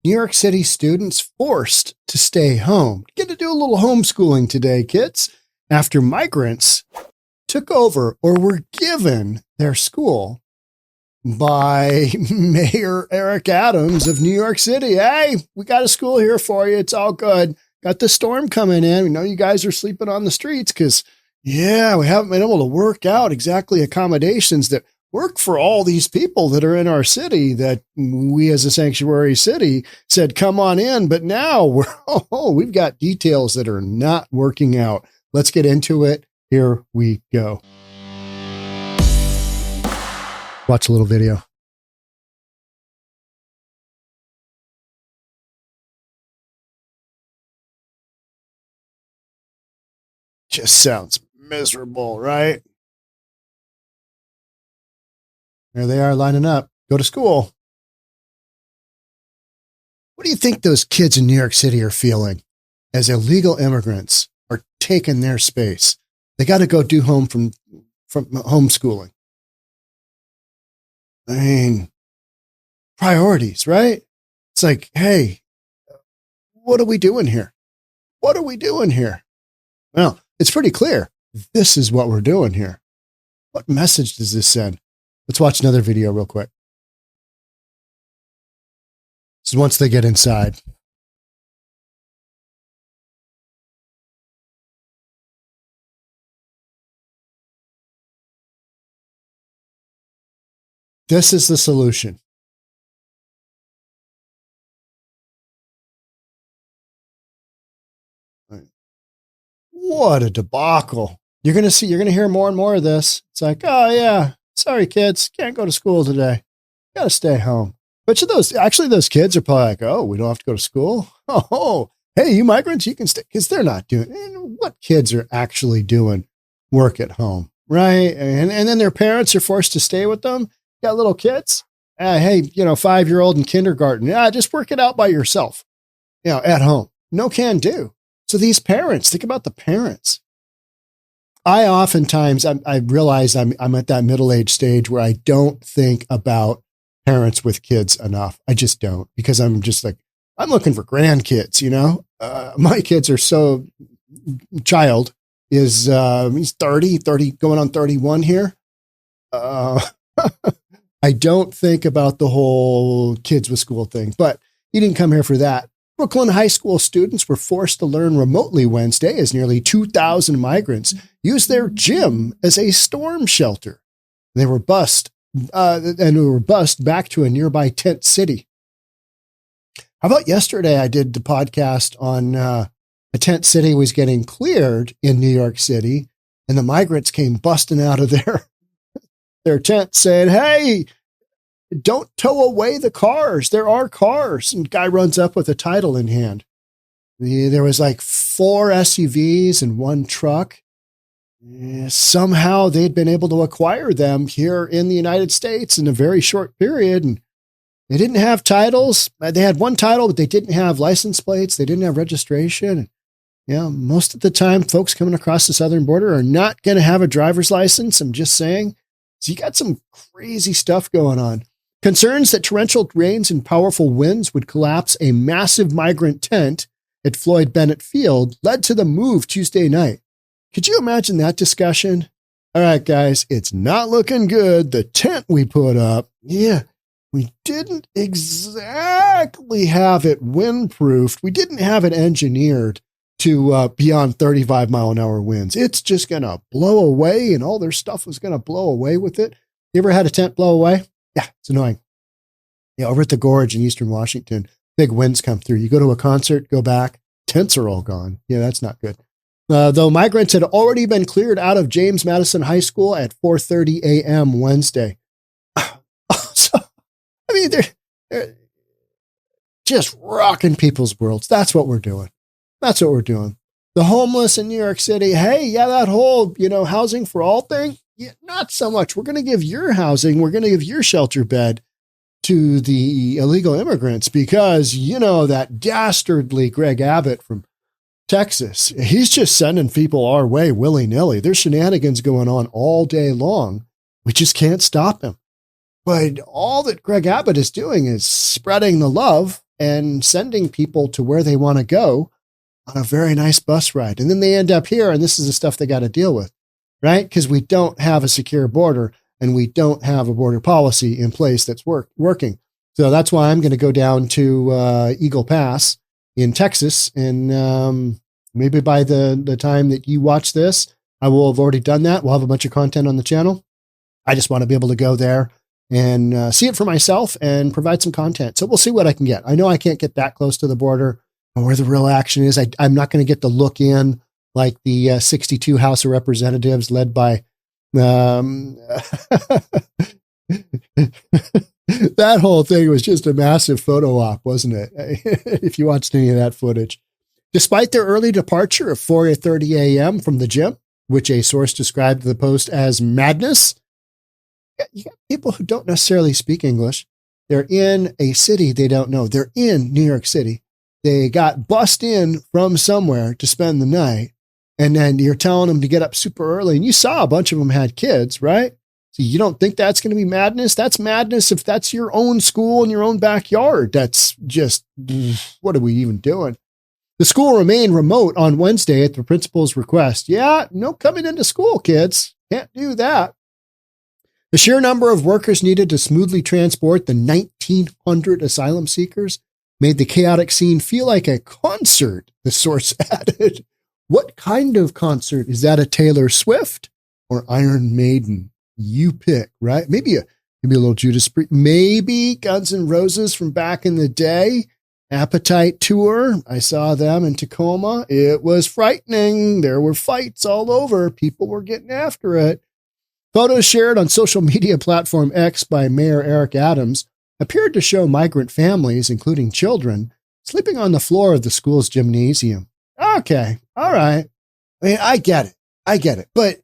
New York City students forced to stay home. Get to do a little homeschooling today, kids, after migrants took over or were given their school by Mayor Eric Adams of New York City. Hey, we got a school here for you. It's all good. Got the storm coming in. We know you guys are sleeping on the streets because, we haven't been able to work out exactly accommodations that work for all these people that are in our city that we as a sanctuary city said, come on in. But now we've got details that are not working out. Let's get into it. Here we go. Watch a little video. Just sounds miserable, right? There they are lining up. Go to school. What do you think those kids in New York City are feeling as illegal immigrants are taking their space? They got to go do home from homeschooling. I mean, priorities, right? It's like, hey, what are we doing here? What are we doing here? Well, it's pretty clear. This is what we're doing here. What message does this send? Let's watch another video real quick. This is once they get inside. This is the solution. What a debacle. You're going to hear more and more of this. It's like, oh yeah, sorry kids, can't go to school today. Got to stay home. But those kids are probably like, oh, we don't have to go to school. Oh, hey, you migrants, you can stay, because they're not doing what kids are actually doing work at home, right? And then their parents are forced to stay with them. Got little kids. Hey, 5-year-old in kindergarten. Yeah, just work it out by yourself, at home. No can do. So these parents, think about the parents. I oftentimes, I realize I'm at that middle-aged stage where I don't think about parents with kids enough. I just don't, because I'm just like, I'm looking for grandkids, my kids are child is, he's 30 going on 31 here. I don't think about the whole kids with school thing, but he didn't come here for that. Brooklyn high school students were forced to learn remotely Wednesday as nearly 2,000 migrants used their gym as a storm shelter. They were bused back to a nearby tent city. How about yesterday? I did the podcast on a tent city was getting cleared in New York City, and the migrants came busting out of their tent saying, hey, don't tow away the cars. There are cars. And guy runs up with a title in hand. There was like 4 SUVs and 1 truck. Somehow they'd been able to acquire them here in the United States in a very short period. And they didn't have titles. They had 1 title, but they didn't have license plates. They didn't have registration. Most of the time, folks coming across the southern border are not going to have a driver's license. I'm just saying. So you got some crazy stuff going on. Concerns that torrential rains and powerful winds would collapse a massive migrant tent at Floyd Bennett Field led to the move Tuesday night. Could you imagine that discussion? All right, guys, it's not looking good. The tent we put up, we didn't exactly have it windproofed. We didn't have it engineered to beyond 35-mile-an-hour winds. It's just going to blow away, and all their stuff was going to blow away with it. You ever had a tent blow away? Yeah, it's annoying. Over at the Gorge in Eastern Washington, big winds come through. You go to a concert, go back, tents are all gone. That's not good. Though migrants had already been cleared out of James Madison High School at 4:30 a.m. Wednesday. They're just rocking people's worlds. That's what we're doing. The homeless in New York City, hey, that whole, housing for all thing, not so much. We're going to give your housing, we're going to give your shelter bed to the illegal immigrants because, that dastardly Greg Abbott from Texas, he's just sending people our way willy-nilly. There's shenanigans going on all day long. We just can't stop him. But all that Greg Abbott is doing is spreading the love and sending people to where they want to go on a very nice bus ride. And then they end up here, and this is the stuff they got to deal with, right? Because we don't have a secure border and we don't have a border policy in place that's working. So that's why I'm going to go down to Eagle Pass in Texas. And maybe by the time that you watch this, I will have already done that. We'll have a bunch of content on the channel. I just want to be able to go there and see it for myself and provide some content. So we'll see what I can get. I know I can't get that close to the border or where the real action is. I'm not going to get to look in like the 62 House of Representatives led by that whole thing was just a massive photo op, wasn't it? If you watched any of that footage. Despite their early departure of 4:30 a.m. from the gym, which a source described the post as madness, you got people who don't necessarily speak English. They're in a city they don't know. They're in New York City. They got bussed in from somewhere to spend the night. And then you're telling them to get up super early. And you saw a bunch of them had kids, right? So you don't think that's going to be madness? That's madness if that's your own school in your own backyard. That's just, what are we even doing? The school remained remote on Wednesday at the principal's request. Yeah, no coming into school, kids. Can't do that. The sheer number of workers needed to smoothly transport the 1,900 asylum seekers made the chaotic scene feel like a concert, the source added. What kind of concert? Is that a Taylor Swift or Iron Maiden? You pick, right? Maybe a little Judas Priest, maybe Guns N' Roses from back in the day. Appetite Tour. I saw them in Tacoma. It was frightening. There were fights all over. People were getting after it. Photos shared on social media platform X by Mayor Eric Adams appeared to show migrant families, including children, sleeping on the floor of the school's gymnasium. Okay. All right. I mean, I get it. But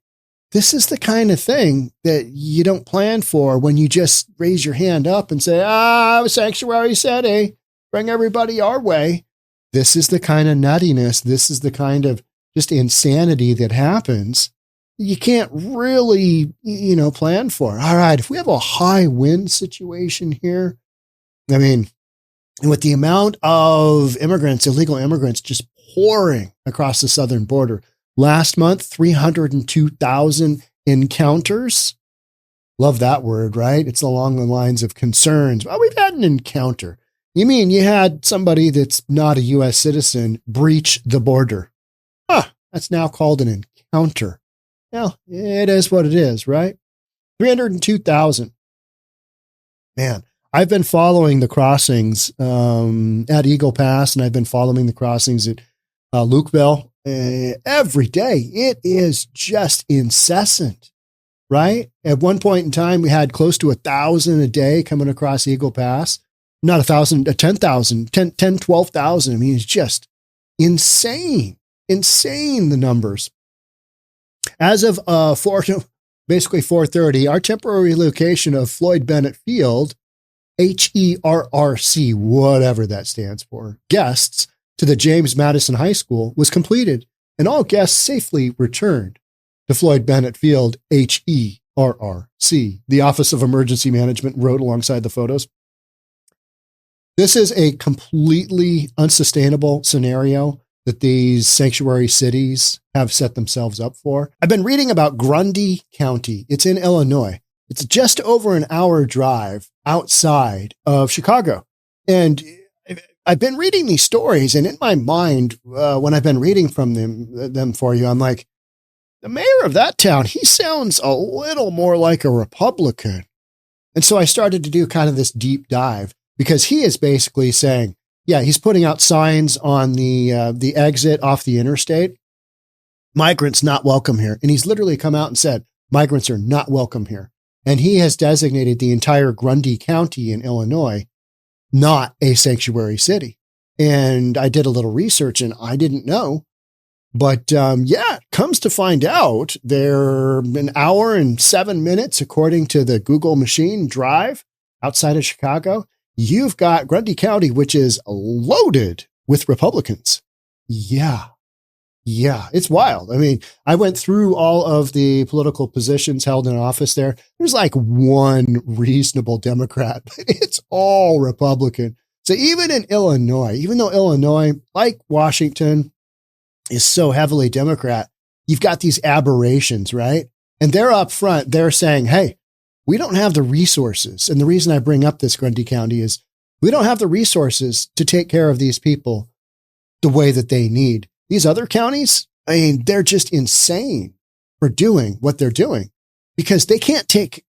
this is the kind of thing that you don't plan for when you just raise your hand up and say, sanctuary city, bring everybody our way. This is the kind of nuttiness. This is the kind of just insanity that happens. You can't really, plan for. All right. If we have a high wind situation here, I mean, and with the amount of illegal immigrants just pouring across the southern border, last month, 302,000 encounters. Love that word, right? It's along the lines of concerns. Well, we've had an encounter. You mean you had somebody that's not a U.S. citizen breach the border? That's now called an encounter. Well, it is what it is, right? 302,000. Man, I've been following the crossings at Eagle Pass, and I've been following the crossings at Lukeville every day. It is just incessant, right? At one point in time, we had close to 1,000 a day coming across Eagle Pass. Not 1,000, 10,000, 12,000. I mean, it's just insane, the numbers. As of basically 4:30, our temporary relocation of Floyd Bennett Field, HERRC, whatever that stands for, guests to the James Madison High School was completed, and all guests safely returned to Floyd Bennett Field, HERRC. The Office of Emergency Management wrote alongside the photos. This is a completely unsustainable scenario that these sanctuary cities have set themselves up for. I've been reading about Grundy County. It's in Illinois. It's just over an hour drive outside of Chicago. And I've been reading these stories, and in my mind, when I've been reading from them for you, I'm like, the mayor of that town, he sounds a little more like a Republican. And so I started to do kind of this deep dive, because he is basically saying, yeah, he's putting out signs on the exit off the interstate. Migrants not welcome here. And he's literally come out and said, migrants are not welcome here. And he has designated the entire Grundy County in Illinois not a sanctuary city. And I did a little research, and I didn't know. But comes to find out, they're an hour and 7 minutes, according to the Google machine drive outside of Chicago. You've got Grundy County, which is loaded with Republicans. Yeah, it's wild. I mean, I went through all of the political positions held in office there. There's like one reasonable Democrat, but it's all Republican. So even in Illinois, even though Illinois, like Washington, is so heavily Democrat, you've got these aberrations, right? And they're up front. They're saying, hey, we don't have the resources. And the reason I bring up this Grundy County is we don't have the resources to take care of these people the way that they need. These other counties, I mean, they're just insane for doing what they're doing because they can't take,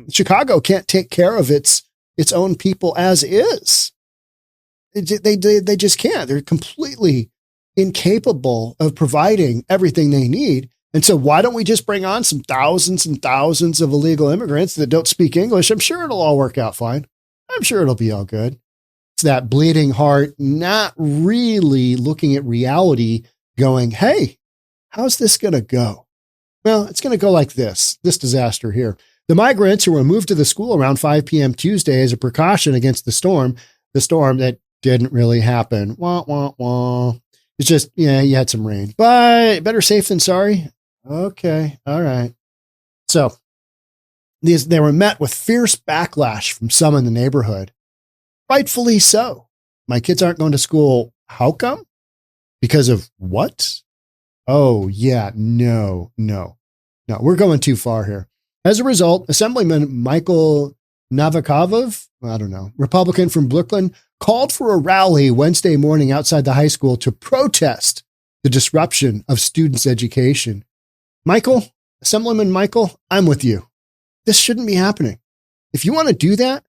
Chicago can't take care of its own people as is. They just can't. They're completely incapable of providing everything they need. And so why don't we just bring on some thousands and thousands of illegal immigrants that don't speak English? I'm sure it'll all work out fine. I'm sure it'll be all good. It's that bleeding heart, not really looking at reality, going, hey, how's this going to go? Well, it's going to go like this disaster here. The migrants who were moved to the school around 5 p.m. Tuesday as a precaution against the storm that didn't really happen. Wah, wah, wah. It's just, you had some rain, but better safe than sorry. Okay. All right. So they were met with fierce backlash from some in the neighborhood. Rightfully so. My kids aren't going to school. How come? Because of what? Oh, yeah. No, we're going too far here. As a result, Assemblyman Michael Novikov, Republican from Brooklyn, called for a rally Wednesday morning outside the high school to protest the disruption of students' education. Assemblyman Michael, I'm with you. This shouldn't be happening. If you want to do that,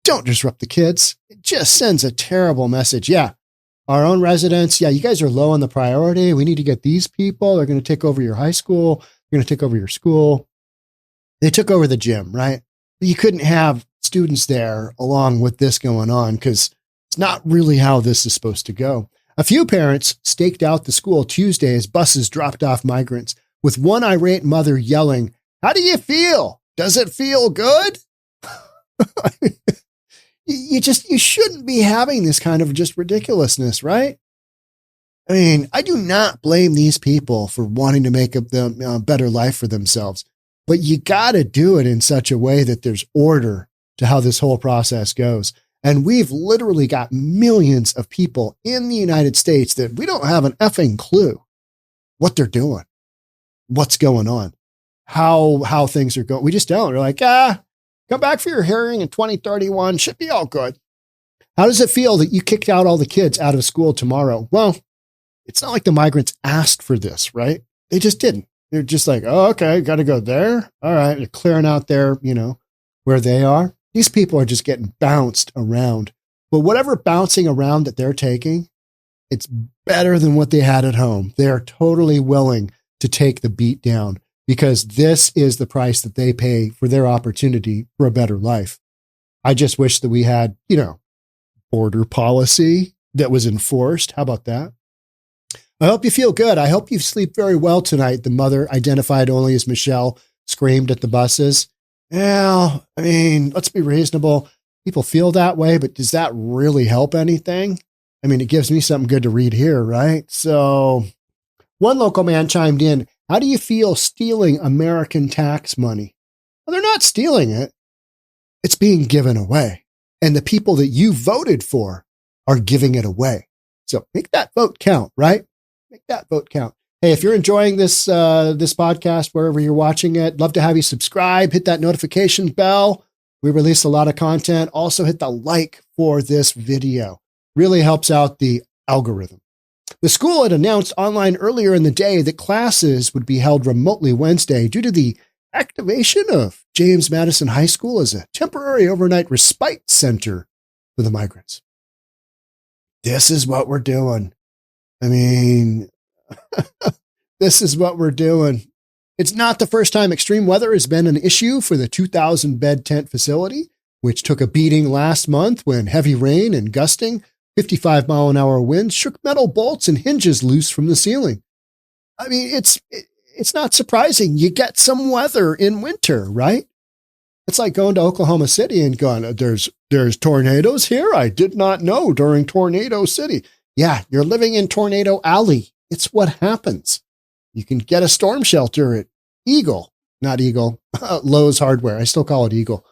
don't disrupt the kids. It just sends a terrible message. Yeah, our own residents, you guys are low on the priority. We need to get these people. They're going to take over your high school. They're going to take over your school. They took over the gym, right? You couldn't have students there along with this going on because it's not really how this is supposed to go. A few parents staked out the school Tuesday as buses dropped off migrants, with one irate mother yelling, "How do you feel? Does it feel good?" You shouldn't be having this kind of just ridiculousness, right? I mean, I do not blame these people for wanting to make a better life for themselves, but you got to do it in such a way that there's order to how this whole process goes. And we've literally got millions of people in the United States that we don't have an effing clue what they're doing, what's going on, how things are going. We just don't. We're like, come back for your hearing in 2031. Should be all good. How does it feel that you kicked out all the kids out of school tomorrow? Well, it's not like the migrants asked for this, right? They just didn't. They're just like, oh, okay, got to go there. All right. They're clearing out there, where they are. These people are just getting bounced around. But whatever bouncing around that they're taking, it's better than what they had at home. They are totally willing to take the beat down because this is the price that they pay for their opportunity for a better life. I just wish that we had, border policy that was enforced. How about that? I hope you feel good. I hope you sleep very well tonight. The mother, identified only as Michelle, screamed at the buses. Well, I mean, let's be reasonable. People feel that way, but does that really help anything? I mean, it gives me something good to read here, right? So one local man chimed in, how do you feel stealing American tax money? Well, they're not stealing it. It's being given away. And the people that you voted for are giving it away. So make that vote count, right? Make that vote count. Hey, if you're enjoying this podcast, wherever you're watching it, love to have you subscribe, hit that notification bell. We release a lot of content. Also hit the like for this video. Really helps out the algorithm. The school had announced online earlier in the day that classes would be held remotely Wednesday due to the activation of James Madison High School as a temporary overnight respite center for the migrants. This is what we're doing. I mean, this is what we're doing. It's not the first time extreme weather has been an issue for the 2,000-bed tent facility, which took a beating last month when heavy rain and gusting 55-mile-an-hour winds shook metal bolts and hinges loose from the ceiling. I mean, it's not surprising. You get some weather in winter, right? It's like going to Oklahoma City and going, there's tornadoes here. I did not know during Tornado City. Yeah, you're living in Tornado Alley. It's what happens. You can get a storm shelter at Lowe's Hardware. I still call it Eagle.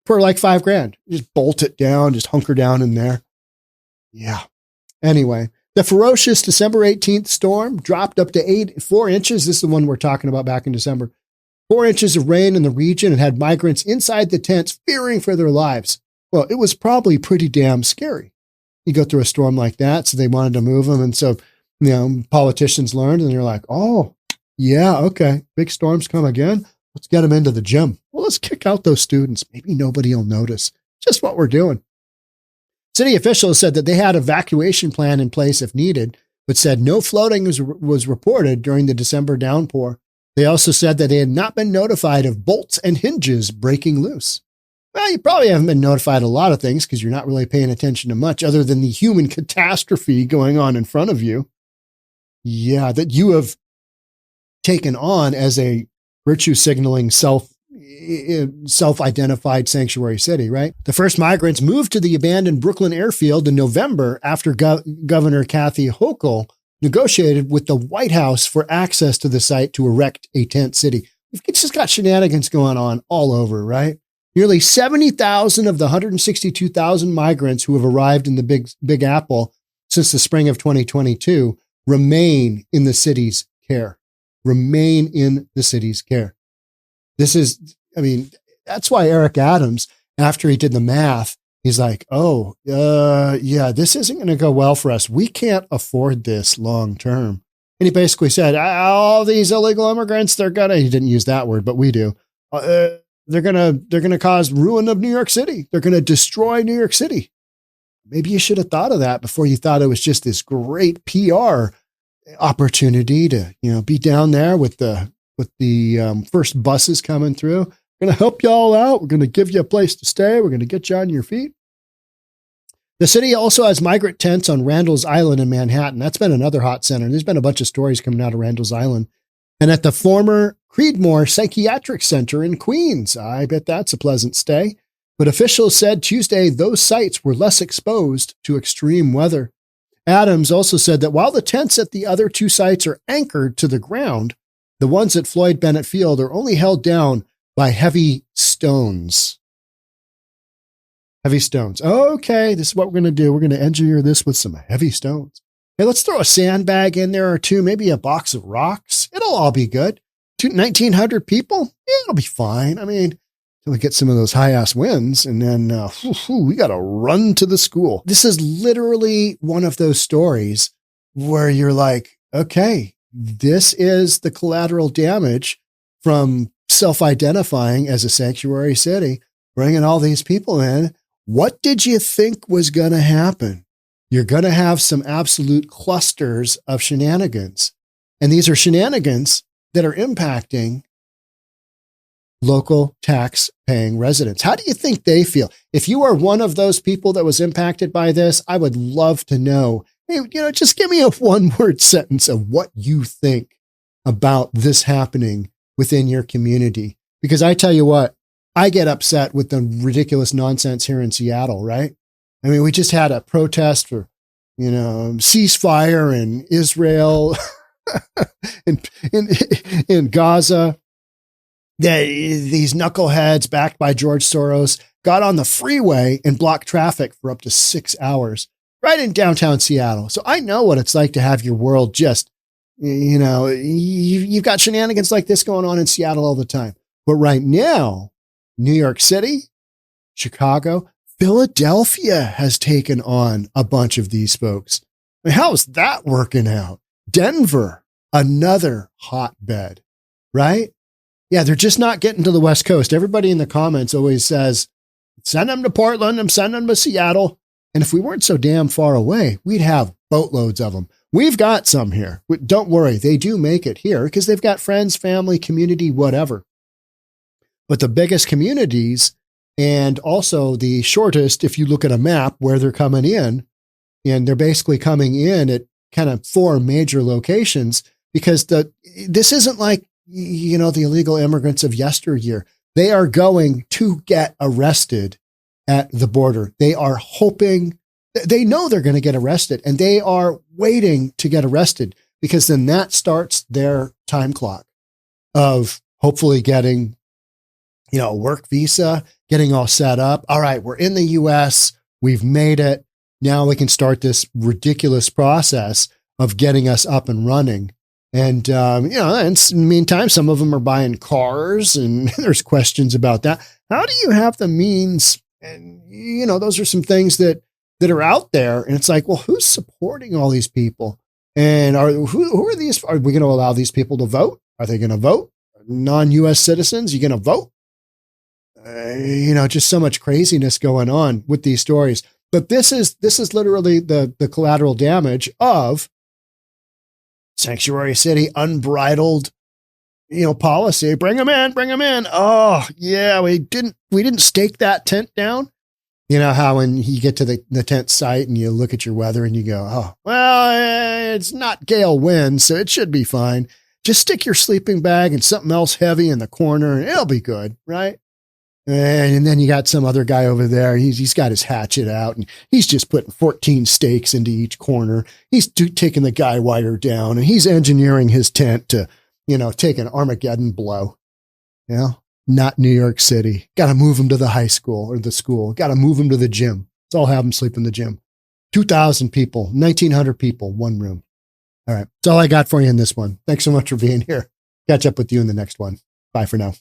for like $5,000. Just bolt it down, just hunker down in there. Yeah. Anyway, the ferocious December 18th storm dropped up to 4 inches. This is the one we're talking about back in December. 4 inches of rain in the region and had migrants inside the tents fearing for their lives. Well, it was probably pretty damn scary. You go through a storm like that, so they wanted to move them. And so, politicians learned and they're like, oh, yeah, okay, big storms come again. Let's get them into the gym. Well, let's kick out those students. Maybe nobody will notice. Just what we're doing. City officials said that they had an evacuation plan in place if needed, but said no flooding was reported during the December downpour. They also said that they had not been notified of bolts and hinges breaking loose. Well, you probably haven't been notified of a lot of things because you're not really paying attention to much other than the human catastrophe going on in front of you. Yeah, that you have taken on as a virtue signaling self-identified sanctuary city, right? The first migrants moved to the abandoned Brooklyn airfield in November after Governor Kathy Hochul negotiated with the White House for access to the site to erect a tent city. We've just got shenanigans going on all over, right? Nearly 70,000 of the 162,000 migrants who have arrived in the Big Apple since the spring of 2022 remain in the city's care. Remain in the city's care. This is, that's why Eric Adams, after he did the math, he's like, yeah, this isn't going to go well for us. We can't afford this long term. And he basically said, all these illegal immigrants, he didn't use that word, but we do. They're going to cause ruin of New York City. They're going to destroy New York City. Maybe you should have thought of that before you thought it was just this great PR opportunity to, be down there with the first buses coming through. We're going to help you all out. We're going to give you a place to stay. We're going to get you on your feet. The city also has migrant tents on Randall's Island in Manhattan. That's been another hot center. There's been a bunch of stories coming out of Randall's Island. And at the former Creedmoor Psychiatric Center in Queens. I bet that's a pleasant stay. But officials said Tuesday those sites were less exposed to extreme weather. Adams also said that while the tents at the other two sites are anchored to the ground, the ones at Floyd Bennett Field are only held down by heavy stones. Heavy stones. Okay, this is what we're going to do. We're going to engineer this with some heavy stones. Hey, let's throw a sandbag in there or two, maybe a box of rocks. It'll all be good. 1,900 people? Yeah, it'll be fine. Till we get some of those high-ass winds, and then we got to run to the school. This is literally one of those stories where you're like, okay, this is the collateral damage from self-identifying as a sanctuary city, bringing all these people in. What did you think was going to happen? You're going to have some absolute clusters of shenanigans. And these are shenanigans that are impacting local tax-paying residents. How do you think they feel? If you are one of those people that was impacted by this, I would love to know. Hey, just give me a one-word sentence of what you think about this happening within your community. Because I tell you what, I get upset with the ridiculous nonsense here in Seattle, right? We just had a protest for, ceasefire in Israel, in Gaza. These knuckleheads backed by George Soros got on the freeway and blocked traffic for up to 6 hours right in downtown Seattle. So I know what it's like to have your world just, you've got shenanigans like this going on in Seattle all the time. But right now, New York City, Chicago, Philadelphia has taken on a bunch of these folks. How's that working out? Denver, another hotbed, right? Yeah, they're just not getting to the West Coast. Everybody in the comments always says, send them to Portland, I'm sending them to Seattle. And if we weren't so damn far away, we'd have boatloads of them. We've got some here. Don't worry, they do make it here because they've got friends, family, community, whatever. But the biggest communities and also the shortest, if you look at a map where they're coming in, and they're basically coming in at kind of 4 major locations because this isn't like, the illegal immigrants of yesteryear. They are going to get arrested at the border. They are hoping, they know they're going to get arrested, and they are waiting to get arrested because then that starts their time clock of hopefully getting work visa, getting all set up. All right, we're in the US. We've made it. Now we can start this ridiculous process of getting us up and running. And, and in the meantime, some of them are buying cars, and there's questions about that. How do you have the means? And, those are some things that are out there. And it's like, well, who's supporting all these people? And who are these? Are we going to allow these people to vote? Are they going to vote? Non-US citizens, you going to vote? Just so much craziness going on with these stories. But this is literally the collateral damage of sanctuary city, unbridled, policy. Bring them in. Oh yeah, we didn't stake that tent down. You know how when you get to the tent site and you look at your weather and you go, oh, well, it's not gale wind, so it should be fine. Just stick your sleeping bag and something else heavy in the corner and it'll be good, right? And then you got some other guy over there. He's got his hatchet out and he's just putting 14 stakes into each corner. He's taking the guy wire down and he's engineering his tent to, take an Armageddon blow. Not New York City. Got to move him to the high school or the school. Got to move him to the gym. Let's all have him sleep in the gym. 2,000 people, 1,900 people, one room. All right. That's all I got for you in this one. Thanks so much for being here. Catch up with you in the next one. Bye for now.